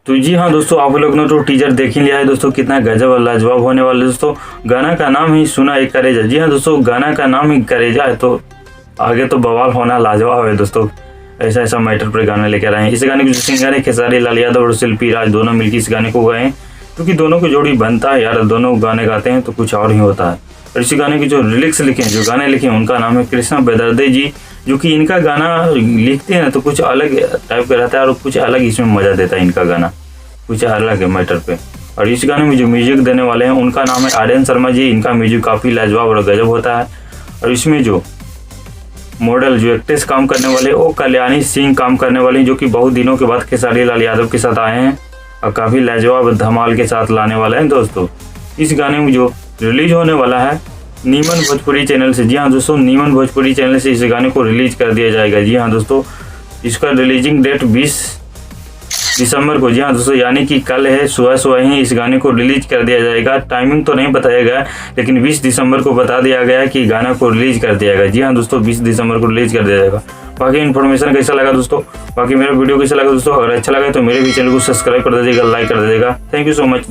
तो जी हाँ दोस्तों, आप लोग ने तो टीजर देख ही लिया है दोस्तों, कितना गजब और लाजवाब होने वाला है दोस्तों। गाना का नाम ही सुना एक करेजा। जी हाँ दोस्तों, गाना का नाम ही करेजा है, तो आगे तो बवाल होना लाजवाब है दोस्तों। ऐसा ऐसा मैटर पर गाना लेकर आए हैं। इस गाने के जो सिंगर है खेसारी लाल यादव और शिल्पी राज, दोनों मिलकर इस गाने को गाए हैं, क्योंकि दोनों की जोड़ी बनता है यार। दोनों गाने गाते हैं तो कुछ और ही होता है। और इसी गाने की जो लिरिक्स लिखे हैं, जो गाने लिखे हैं, उनका नाम है कृष्णा बेदर्दे जी, जो कि इनका गाना लिखते हैं ना तो कुछ अलग टाइप का रहता है और कुछ अलग इसमें मजा देता है। इनका गाना कुछ अलग है मैटर पे। और इस गाने में जो म्यूजिक देने वाले हैं उनका नाम है आर्यन शर्मा जी। इनका म्यूजिक काफ़ी लाजवाब और गजब होता है। और इसमें जो मॉडल जो एक्ट्रेस काम करने वाले वो कल्याणी सिंह काम करने वाले हैं, जो कि बहुत दिनों के बाद खेसारी लाल यादव के साथ आए हैं और काफ़ी लाजवाब धमाल के साथ लाने वाले हैं दोस्तों। इस गाने में जो रिलीज होने वाला है नीमन भोजपुरी चैनल से। जी हाँ दोस्तों, नीमन भोजपुरी चैनल से इस गाने को रिलीज कर दिया जाएगा। जी हाँ दोस्तों, इसका रिलीजिंग डेट 20 दिसंबर को, जी हाँ दोस्तों, यानी कि कल है, सुबह ही इस गाने को रिलीज कर दिया जाएगा। टाइमिंग तो नहीं बताया गया, लेकिन 20 दिसंबर को बता दिया गया है कि गाना को रिलीज कर दिया जाएगा। जी हाँ दोस्तों, 20 दिसंबर को रिलीज कर दिया जाएगा। बाकी इन्फॉर्मेशन कैसा लगा दोस्तों, बाकी मेरा वीडियो कैसा लगा दोस्तों, अगर अच्छा लगा तो मेरे भी चैनल को सब्सक्राइब कर दीजिएगा, लाइक कर दीजिएगा। Thank you so much.